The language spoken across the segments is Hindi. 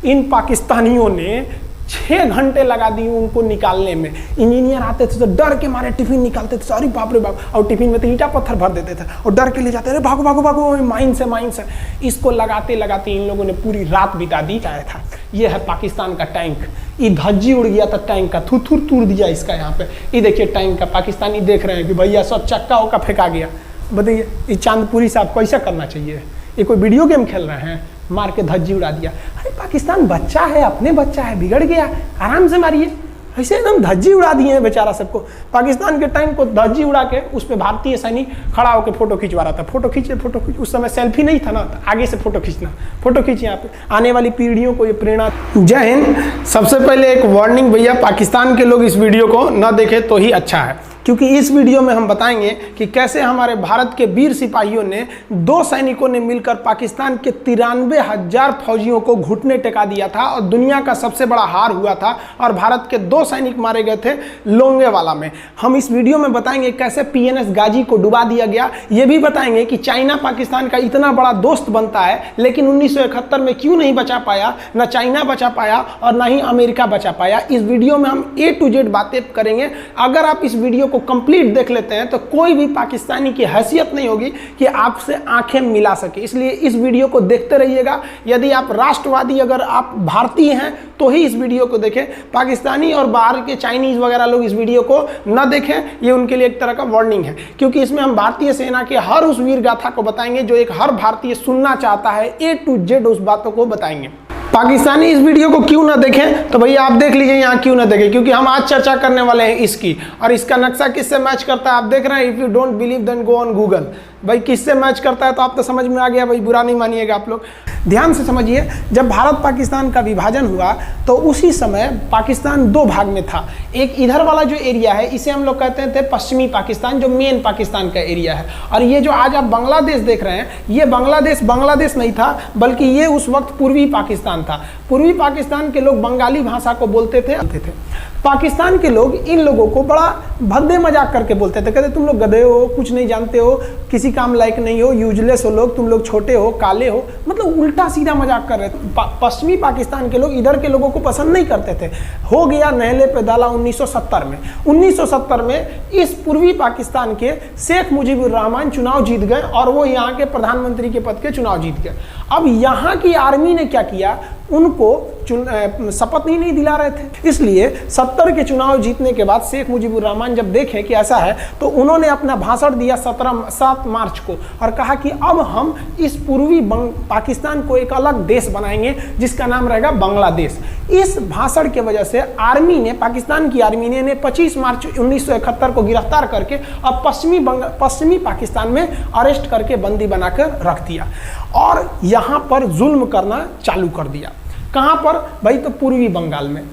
इन पाकिस्तानियों ने 6 घंटे लगा दिए उनको निकालने में। इंजीनियर आते थे तो डर के मारे टिफिन निकालते थे, अरे बाप रे बाप, और टिफिन में तो ईंटा पत्थर भर देते थे और डर के ले जाते, अरे भागो भागो भागो, माइंस है। इसको लगाते लगाते इन लोगों ने पूरी रात बिता दी। आया था ये है पाकिस्तान का टैंक, ये धज्जी उड़ गया था टैंक का, थुथुर तूर दिया इसका यहाँ पे। ये देखिए टैंक का, पाकिस्तानी देख रहे हैं कि भैया सब चक्का होकर फेंका गया। बताइए ये चांदपुरी साहब कैसा करना चाहिए? ये कोई वीडियो गेम खेल रहे हैं? मार के धज्जी उड़ा दिया। अरे पाकिस्तान बच्चा है, अपने बच्चा है, बिगड़ गया, आराम से मारिए। ऐसे एकदम धज्जी उड़ा दिए हैं बेचारा सबको। पाकिस्तान के टैंक को धज्जी उड़ा के उस पर भारतीय सैनिक खड़ा होकर फोटो खिंचवा रहा था। फोटो खींचे। उस समय सेल्फी नहीं था ना, तो आगे से फोटो खींचना, फोटो खींचे। यहाँ पे आने वाली पीढ़ियों को ये प्रेरणा। जय हिंद। सबसे पहले एक वार्निंग भैया, पाकिस्तान के लोग इस वीडियो को न देखें तो ही अच्छा है, क्योंकि इस वीडियो में हम बताएंगे कि कैसे हमारे भारत के वीर सिपाहियों ने 2 सैनिकों ने मिलकर पाकिस्तान के 93,000 फौजियों को घुटने टेका दिया था और दुनिया का सबसे बड़ा हार हुआ था और भारत के 2 सैनिक मारे गए थे लोंगेवाला में। हम इस वीडियो में बताएंगे कैसे PNS गाजी को डुबा दिया गया। ये भी बताएंगे कि चाइना पाकिस्तान का इतना बड़ा दोस्त बनता है, लेकिन 1971 में क्यों नहीं बचा पाया, ना चाइना बचा पाया और ना ही अमेरिका बचा पाया। इस वीडियो में हम A to Z बातें करेंगे। अगर आप इस वीडियो को कंप्लीट देख लेते हैं तो कोई भी पाकिस्तानी की हैसियत नहीं होगी कि आपसे आंखें मिला सके, इसलिए इस वीडियो को देखते रहिएगा। यदि आप राष्ट्रवादी, अगर आप भारतीय हैं तो ही इस वीडियो को देखें। पाकिस्तानी और बाहर के चाइनीज वगैरह लोग इस वीडियो को न देखें, ये उनके लिए एक तरह का वार्निंग है, क्योंकि इसमें हम भारतीय सेना के हर उस वीर गाथा को बताएंगे जो एक हर भारतीय सुनना चाहता है। A to Z उस बातों को बताएंगे। पाकिस्तानी इस वीडियो को क्यों ना देखें, तो भैया आप देख लीजिए यहाँ क्यों ना देखें, क्योंकि हम आज चर्चा करने वाले हैं इसकी, और इसका नक्शा किससे मैच करता है आप देख रहे हैं। If you don't believe then go on Google. भाई किससे मैच करता है तो आप तो समझ में आ गया, भाई बुरा नहीं मानिएगा आप लोग। ध्यान से समझिए, जब भारत पाकिस्तान का विभाजन हुआ तो उसी समय पाकिस्तान 2 भाग में था। एक इधर वाला जो एरिया है इसे हम लोग कहते थे पश्चिमी पाकिस्तान, जो मेन पाकिस्तान का एरिया है। और ये जो आज आप बांग्लादेश देख रहे हैं, ये बांग्लादेश नहीं था, बल्कि ये उस वक्त पूर्वी पाकिस्तान था। पूर्वी पाकिस्तान के लोग बंगाली भाषा को बोलते थे। पाकिस्तान के लोग इन लोगों को बड़ा भद्दे मजाक करके बोलते थे, कहते तुम लोग गधे हो, कुछ नहीं जानते हो, किसी काम लायक नहीं हो, यूजलेस हो लोग, तुम लोग छोटे हो, काले हो, मतलब उल्टा सीधा मजाक कर रहे थे। पश्चिमी पाकिस्तान के लोग इधर के लोगों को पसंद नहीं करते थे। हो गया नहले पे दाला 1970 में। 1970 में इस पूर्वी पाकिस्तान के शेख मुजीबुर रहमान चुनाव जीत गए और वो यहाँ के प्रधानमंत्री के पद के चुनाव जीत गए। अब यहाँ की आर्मी ने क्या किया, उनको शपथ ही नहीं दिला रहे थे। इसलिए 70 के चुनाव जीतने के बाद शेख मुजीबुर रहमान जब देखे कि ऐसा है, तो उन्होंने अपना भाषण दिया 7 मार्च को और कहा कि अब हम इस पूर्वी पाकिस्तान को एक अलग देश बनाएंगे जिसका नाम रहेगा बांग्लादेश। इस भाषण की वजह से आर्मी ने, पाकिस्तान की आर्मी ने 25 मार्च 1971 को गिरफ्तार करके अब पश्चिमी पाकिस्तान में अरेस्ट करके बंदी बनाकर रख दिया और यहाँ पर जुल्म करना चालू कर दिया। कहाँ पर भाई, तो पूर्वी बंगाल में,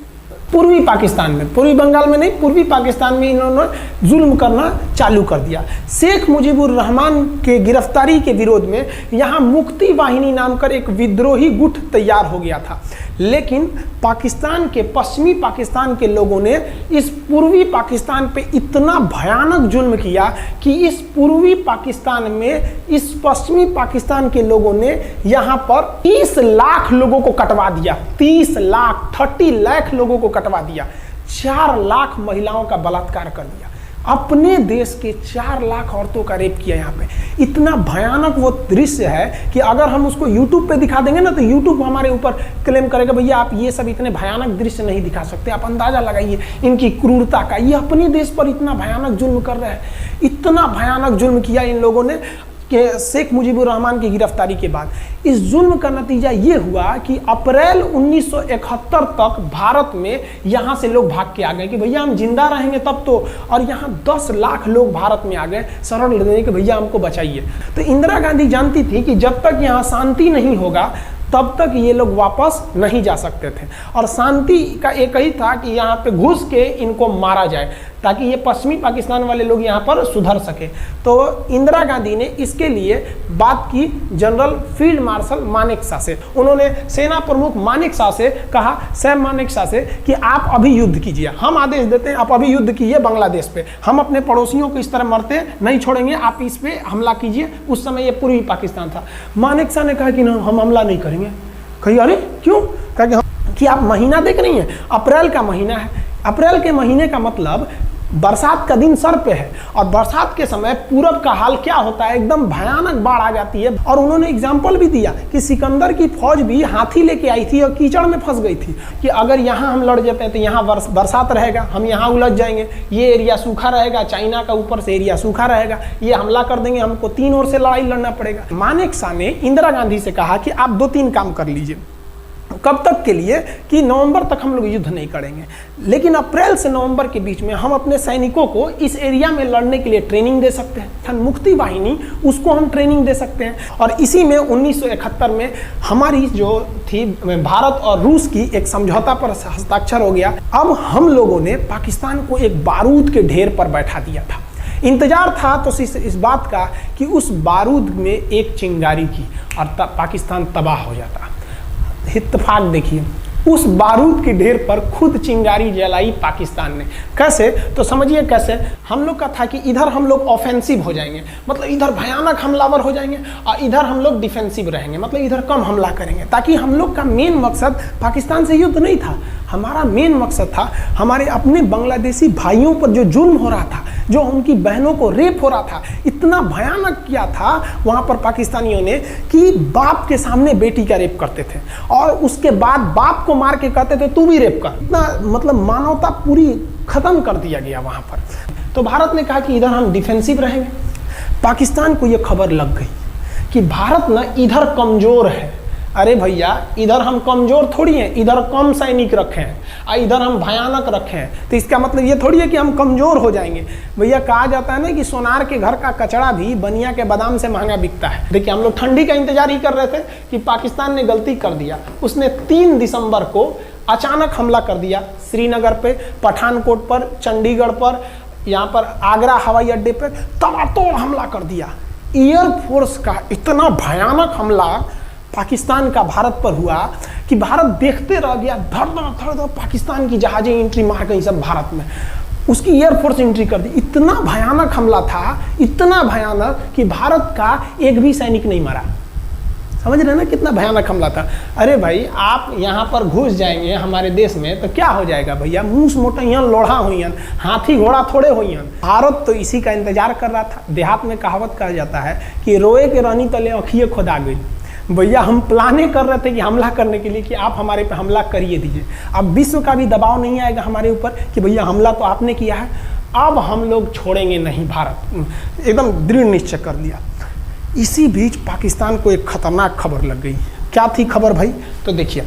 पूर्वी पाकिस्तान में, पूर्वी बंगाल में नहीं, पूर्वी पाकिस्तान में इन्होंने जुल्म करना चालू कर दिया। शेख मुजीबुर रहमान के गिरफ्तारी के विरोध में यहाँ मुक्ति वाहिनी नाम कर एक विद्रोही गुट तैयार हो गया था, लेकिन पाकिस्तान के, पश्चिमी पाकिस्तान के लोगों ने इस पूर्वी पाकिस्तान पे इतना भयानक जुल्म किया कि इस पूर्वी पाकिस्तान में इस पश्चिमी पाकिस्तान के लोगों ने यहाँ पर 30 लाख लोगों को कटवा दिया। 30 लाख लोगों को कटवा दिया। 4 लाख महिलाओं का बलात्कार कर दिया। अपने देश के 4 लाख औरतों का रेप किया यहाँ पे। इतना भयानक वो दृश्य है कि अगर हम उसको YouTube पे दिखा देंगे ना, तो YouTube हमारे ऊपर क्लेम करेगा, भैया आप ये सब इतने भयानक दृश्य नहीं दिखा सकते। आप अंदाजा लगाइए इनकी क्रूरता का। ये अपने देश पर इतना भयानक जुल्म कर रहे हैं। इतना भयानक जुल्म किया इन लोगों ने कि शेख मुजीबुर रहमान की गिरफ्तारी के बाद इस जुल्म का नतीजा ये हुआ कि अप्रैल 1971 तक भारत में यहाँ से लोग भाग के आ गए कि भैया हम जिंदा रहेंगे तब तो, और यहाँ 10 लाख लोग भारत में आ गए शरण लेने कि भैया हमको बचाइए। तो इंदिरा गांधी जानती थी कि जब तक यहाँ शांति नहीं होगा तब तक ये लोग वापस नहीं जा सकते थे, और शांति का एक ही था कि यहाँ पे घुस के इनको मारा जाए ताकि ये पश्चिमी पाकिस्तान वाले लोग यहाँ पर सुधर सके। तो इंदिरा गांधी ने इसके लिए बात की जनरल फील्ड मार्शल मानेकशॉ से। उन्होंने सेना प्रमुख मानेकशॉ से कहा, सैम मानेकशॉ से, कि आप अभी युद्ध कीजिए, हम आदेश देते हैं आप अभी युद्ध कीजिए बांग्लादेश पे, हम अपने पड़ोसियों को इस तरह मरते नहीं छोड़ेंगे, आप इस पे हमला कीजिए। उस समय ये पूर्वी पाकिस्तान था। मानेकशॉ ने कहा कि ना हम हमला नहीं करेंगे। कही अरे क्यों? कि आप महीना देख रही हैं, अप्रैल का महीना है। अप्रैल के महीने का मतलब बरसात का दिन सर पे है, और बरसात के समय पूरब का हाल क्या होता है, एकदम भयानक बाढ़ आ जाती है। और उन्होंने एग्जाम्पल भी दिया कि सिकंदर की फौज भी हाथी लेके आई थी और कीचड़ में फंस गई थी, कि अगर यहाँ हम लड़ जाते हैं तो यहाँ बरसात रहेगा, हम यहाँ उलझ जाएंगे, ये एरिया सूखा रहेगा, चाइना का ऊपर से एरिया सूखा रहेगा, ये हमला कर देंगे, हमको 3 ओर से लड़ाई लड़ना पड़ेगा। मानेकशॉ ने इंदिरा गांधी से कहा कि आप 2-3 काम कर लीजिए। कब तक के लिए? कि नवंबर तक हम लोग युद्ध नहीं करेंगे, लेकिन अप्रैल से नवंबर के बीच में हम अपने सैनिकों को इस एरिया में लड़ने के लिए ट्रेनिंग दे सकते हैं। मुक्ति वाहिनी, उसको हम ट्रेनिंग दे सकते हैं। और इसी में 1971 में हमारी जो थी भारत और रूस की एक समझौता पर हस्ताक्षर हो गया। अब हम लोगों ने पाकिस्तान को एक बारूद के ढेर पर बैठा दिया था। इंतजार था तो इस बात का कि उस बारूद में एक चिंगारी की और तब पाकिस्तान तबाह हो जाता। इत्तेफाक देखिए, उस बारूद के ढेर पर खुद चिंगारी जलाई पाकिस्तान ने। कैसे? तो समझिए कैसे। हम लोग का था कि इधर हम लोग ऑफेंसिव हो जाएंगे, मतलब इधर भयानक हमलावर हो जाएंगे, और इधर हम लोग डिफेंसिव रहेंगे, मतलब इधर कम हमला करेंगे, ताकि हम लोग का मेन मकसद पाकिस्तान से युद्ध नहीं था। हमारा मेन मकसद था हमारे अपने बांग्लादेशी भाइयों पर जो जुल्म हो रहा था, जो उनकी बहनों को रेप हो रहा था, इतना भयानक किया था वहाँ पर पाकिस्तानियों ने कि बाप के सामने बेटी का रेप करते थे, और उसके बाद बाप को मार के कहते थे तू भी रेप कर। इतना मतलब मानवता पूरी खत्म कर दिया गया वहाँ पर। तो भारत ने कहा कि इधर हम डिफेंसिव रहेंगे। पाकिस्तान को ये खबर लग गई कि भारत ना इधर कमज़ोर है। अरे भैया, इधर हम कमज़ोर थोड़ी हैं, इधर कम सैनिक रखे हैं और इधर हम भयानक रखे हैं, तो इसका मतलब ये थोड़ी है कि हम कमज़ोर हो जाएंगे। भैया कहा जाता है ना कि सोनार के घर का कचड़ा भी बनिया के बादाम से महंगा बिकता है। देखिए, हम लोग ठंडी का इंतजार ही कर रहे थे कि पाकिस्तान ने गलती कर दिया। उसने 3 दिसंबर को अचानक हमला कर दिया श्रीनगर पे, पठानकोट पर, चंडीगढ़ पर, यहाँ पर आगरा हवाई अड्डे पर तबातोड़ हमला कर दिया। एयरफोर्स का इतना भयानक हमला पाकिस्तान का भारत पर हुआ कि भारत देखते रह गया। धड़ पाकिस्तान की जहाजें एंट्री मार गई सब भारत में, उसकी एयरफोर्स एंट्री कर दी। इतना भयानक हमला था, इतना भयानक कि भारत का एक भी सैनिक नहीं मरा। समझ रहे ना कितना भयानक हमला था। अरे भाई, आप यहाँ पर घुस जाएंगे हमारे देश में तो क्या हो जाएगा भैया? मूस मोटैयन लोढ़ा हुईन, हाथी घोड़ा थोड़े हुईन। भारत तो इसी का इंतजार कर रहा था। देहात में कहावत कहा जाता है कि रोए के रानी तले अखिए खुदा गई। भैया हम प्लाने कर रहे थे कि हमला करने के लिए कि आप हमारे पे हमला करिए दीजिए। अब विश्व का भी दबाव नहीं आएगा हमारे ऊपर कि भैया हमला तो आपने किया है, अब हम लोग छोड़ेंगे नहीं। भारत एकदम दृढ़ निश्चय कर लिया। इसी बीच पाकिस्तान को एक खतरनाक खबर लग गई। क्या थी खबर भाई? तो देखिए,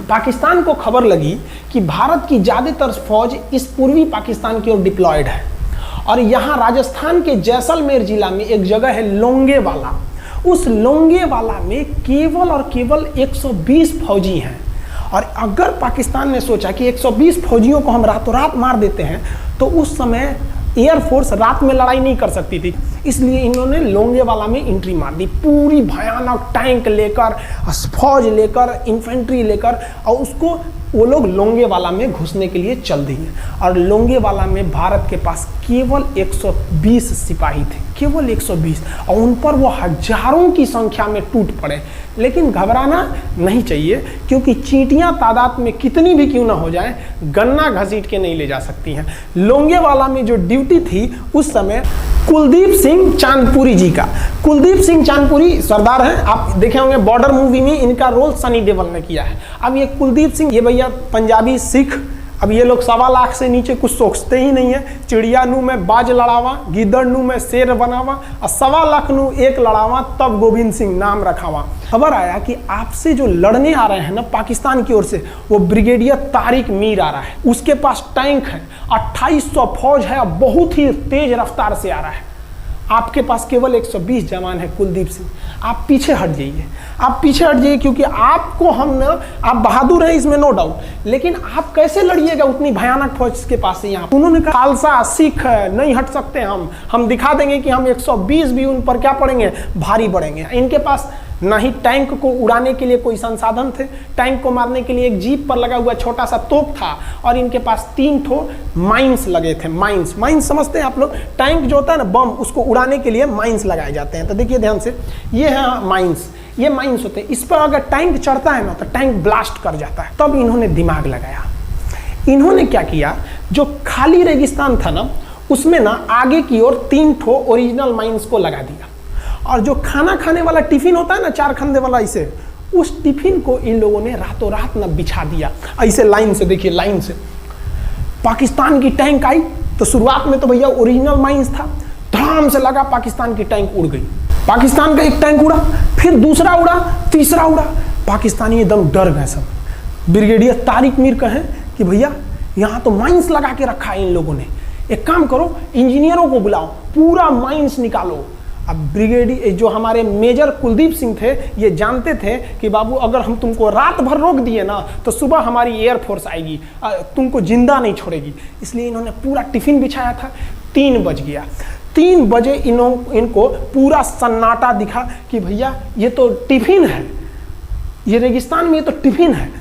पाकिस्तान को खबर लगी कि भारत की ज़्यादातर फौज इस पूर्वी पाकिस्तान की ओर डिप्लॉयड है, और यहाँ राजस्थान के जैसलमेर जिला में एक जगह है लोंगेवाला। उस लोंगेवाला में केवल और केवल 120 फौजी हैं। और अगर पाकिस्तान ने सोचा कि 120 फौजियों को हम रातों रात मार देते हैं तो उस समय एयरफोर्स रात में लड़ाई नहीं कर सकती थी, इसलिए इन्होंने लोंगेवाला में एंट्री मार दी। पूरी भयानक टैंक लेकर, फौज लेकर, इन्फेंट्री लेकर, और उसको वो लोग लोंगेवाला में घुसने के लिए चल दिए। और लोंगेवाला में भारत के पास केवल 120 सिपाही थे, केवल 120, और उन पर वो हजारों की संख्या में टूट पड़े। लेकिन घबराना नहीं चाहिए, क्योंकि चींटियां तादाद में कितनी भी क्यों ना हो जाएं, गन्ना घसीट के नहीं ले जा सकती हैं। लोंगेवाला में जो ड्यूटी थी उस समय कुलदीप सिंह चांदपुरी जी का। कुलदीप सिंह चांदपुरी सरदार हैं, आप देखे होंगे बॉर्डर मूवी में इनका रोल सनी देओल ने किया है। अब ये कुलदीप सिंह, ये भैया पंजाबी सिख, अब ये लोग 1.25 लाख से नीचे कुछ सोचते ही नहीं है। चिड़िया नू में बाज लड़ावा, गिदड़ नू में शेर बनावा, और 1.25 लाख नू एक लड़ावा, तब गोविंद सिंह नाम रखावा। खबर आया कि आपसे जो लड़ने आ रहे हैं ना पाकिस्तान की ओर से, वो ब्रिगेडियर तारिक मीर आ रहा है। उसके पास टैंक है, 2800 फौज है, बहुत ही तेज रफ्तार से आ रहा है। आपके पास केवल 120 जवान है कुलदीप सिंह। आप पीछे हट जाइए, आप पीछे हट जाइए, क्योंकि आपको हम ना, आप बहादुर हैं इसमें नो डाउट, लेकिन आप कैसे लड़िएगा उतनी भयानक फौज के पास से? यहाँ उन्होंने कहा खालसा सिख नहीं हट सकते, हम दिखा देंगे कि हम 120 भी उन पर क्या पड़ेंगे, भारी पड़ेंगे। इनके पास ना ही टैंक को उड़ाने के लिए कोई संसाधन थे, टैंक को मारने के लिए एक जीप पर लगा हुआ छोटा सा तोप था, और इनके पास 3 ठो माइंस लगे थे। माइंस समझते हैं आप लोग? टैंक जो होता है ना बम, उसको उड़ाने के लिए माइंस लगाए जाते हैं। तो देखिए ध्यान से, ये है माइंस, ये माइंस होते हैं, इस पर अगर टैंक चढ़ता है ना तो टैंक ब्लास्ट कर जाता है। तब इन्होंने दिमाग लगाया, इन्होंने क्या किया, जो खाली रेगिस्तान था ना उसमें ना आगे की ओर 3 ठो ओरिजिनल माइंस को लगा दिया, और जो खाना खाने वाला टिफिन होता है ना 4 खंडे वाला, इसे उस टिफिन को इन लोगों ने रातों रात ना बिछा दिया ऐसे लाइन से। देखिए लाइन से पाकिस्तान की टैंक आई तो शुरुआत में तो भैया ओरिजिनल माइंस था, धड़ाम से लगा, पाकिस्तान की टैंक उड़ गई। पाकिस्तान का एक टैंक उड़ा, फिर दूसरा उड़ा, तीसरा उड़ा, पाकिस्तानी एकदम डर गए सब। ब्रिगेडियर तारिक मीर कहें कि भैया यहाँ तो माइंस लगा के रखा है इन लोगों ने, एक काम करो इंजीनियरों को बुलाओ, पूरा माइंस निकालो। अब ब्रिगेडियर जो हमारे मेजर कुलदीप सिंह थे ये जानते थे कि बाबू अगर हम तुमको रात भर रोक दिए ना तो सुबह हमारी एयरफोर्स आएगी, तुमको जिंदा नहीं छोड़ेगी। इसलिए इन्होंने पूरा टिफिन बिछाया था। 3 बज गया, 3 बजे इनको पूरा सन्नाटा दिखा कि भैया ये तो टिफिन है, ये रेगिस्तान में ये तो टिफिन है।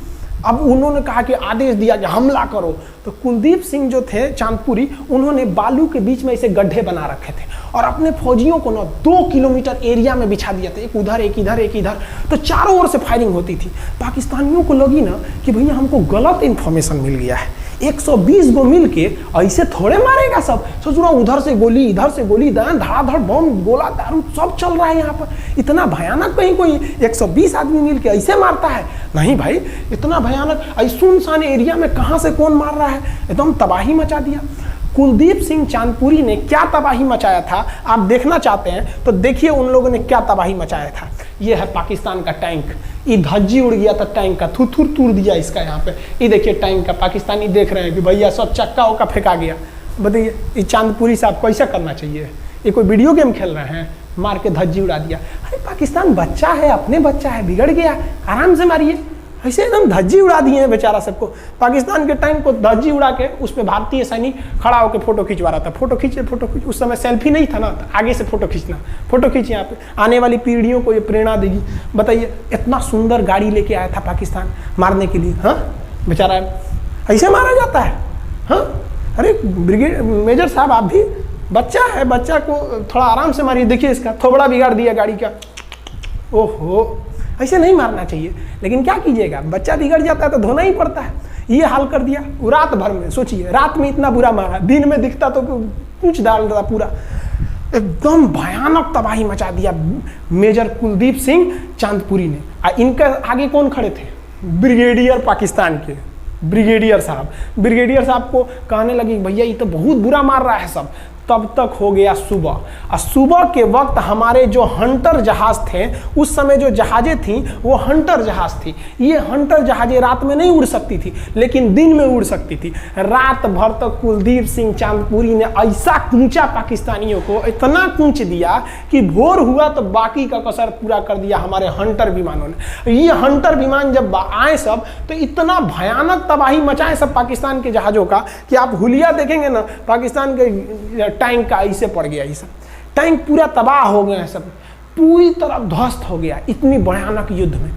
अब उन्होंने कहा कि आदेश दिया कि हमला करो। तो कुलदीप सिंह जो थे चांदपुरी, उन्होंने बालू के बीच में ऐसे गड्ढे बना रखे थे और अपने फौजियों को ना 2 किलोमीटर एरिया में बिछा दिया था, एक उधर एक इधर एक इधर। तो चारों ओर से फायरिंग होती थी। पाकिस्तानियों को लगी ना कि भैया हमको गलत इंफॉर्मेशन मिल गया है, 120 गो मिल के ऐसे थोड़े मारेगा सब। सोच रहा उधर से गोली इधर से गोली, धड़ाधड़ बम गोला दारू सब चल रहा है यहाँ पर, इतना भयानक कहीं कोई 120 आदमी मिल के ऐसे मारता है? नहीं भाई, इतना भयानक सुनसान एरिया में कहाँ से कौन मार रहा है, एकदम तबाही मचा दिया। कुलदीप सिंह चांदपुरी ने क्या तबाही मचाया था आप देखना चाहते हैं तो देखिए उन लोगों ने क्या तबाही मचाया था। ये है पाकिस्तान का टैंक, ये धज्जी उड़ गया था टैंक का, थुथुर तूर दिया इसका यहाँ पे। ये देखिए टैंक का, पाकिस्तानी देख रहे हैं कि भैया सब चक्का उक्का फेंका गया। बताइए ये चांदपुरी साहब कैसा करना चाहिए? ये कोई वीडियो गेम खेल रहे हैं, मार के धज्जी उड़ा दिया। अरे पाकिस्तान बच्चा है, अपने बच्चा है, बिगड़ गया, आराम से मारिए। ऐसे एकदम धज्जी उड़ा दिए हैं बेचारा सबको। पाकिस्तान के टैंक को धज्जी उड़ा के उस पर भारतीय सैनिक खड़ा होकर फोटो खिंचवा रहा था। फोटो खींचे, फोटो खींच। उस समय सेल्फी नहीं था ना, तो आगे से फोटो खींचना, फोटो खींच, यहाँ पे आने वाली पीढ़ियों को ये प्रेरणा देगी। बताइए इतना सुंदर गाड़ी लेके आया था पाकिस्तान मारने के लिए, हाँ बेचारा ऐसे मारा जाता है? हाँ अरे ब्रिगेड मेजर साहब आप भी, बच्चा है, बच्चा को थोड़ा आराम से मारिए। देखिए इसका थोबड़ा बिगाड़ दिया गाड़ी का। ओहो, ऐसे नहीं मारना चाहिए, लेकिन क्या कीजिएगा, बच्चा बिगड़ जाता है तो धोना ही पड़ता है। ये हाल कर दिया रात भर में। सोचिए रात में इतना बुरा मारा, दिन में दिखता तो पूछ डाल रहा पूरा। एकदम भयानक तबाही मचा दिया मेजर कुलदीप सिंह चांदपुरी ने। इनके आगे कौन खड़े थे? ब्रिगेडियर पाकिस्तान के ब्रिगेडियर साहब। ब्रिगेडियर साहब को कहने लगी भैया ये तो बहुत बुरा मार रहा है सब। तब तक हो गया सुबह, और सुबह के वक्त हमारे जो हंटर जहाज थे, उस समय जो जहाजें थी वो हंटर जहाज थी। ये हंटर जहाजें रात में नहीं उड़ सकती थी, लेकिन दिन में उड़ सकती थी। रात भर तक कुलदीप सिंह चांदपुरी ने ऐसा कूचा पाकिस्तानियों को, इतना कूच दिया कि भोर हुआ तो बाकी का कसर पूरा कर दिया हमारे हंटर विमानों ने। ये हंटर विमान जब आए सब तो इतना भयानक तबाही मचाए सब पाकिस्तान के जहाज़ों का कि आप हुलिया देखेंगे ना, पाकिस्तान के टैंक का ऐसे पड़ गया। ये सब टैंक पूरा तबाह हो गया, सब पूरी तरह ध्वस्त हो गया इतनी भयानक युद्ध में।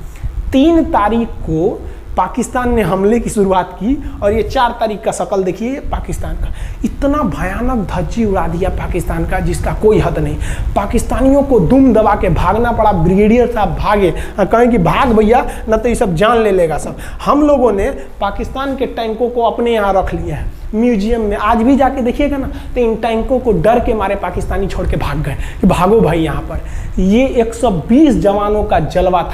3 तारीख को पाकिस्तान ने हमले की शुरुआत की और ये 4 तारीख का शकल देखिए पाकिस्तान का। इतना भयानक धज्जी उड़ा दिया पाकिस्तान का जिसका कोई हद नहीं। पाकिस्तानियों को दुम दबा के भागना पड़ा। ब्रिगेडियर साहब भागे, कहें कि भाग भैया न तो ये सब जान ले लेगा सब। हम लोगों ने पाकिस्तान के टैंकों को अपने यहाँ रख लिया है म्यूजियम में। आज भी जाके देखिएगा ना तो इन टैंकों को डर के मारे पाकिस्तानी छोड़ के भाग गए कि भागो भाई यहाँ पर। ये 120 जवानों का जलवा था।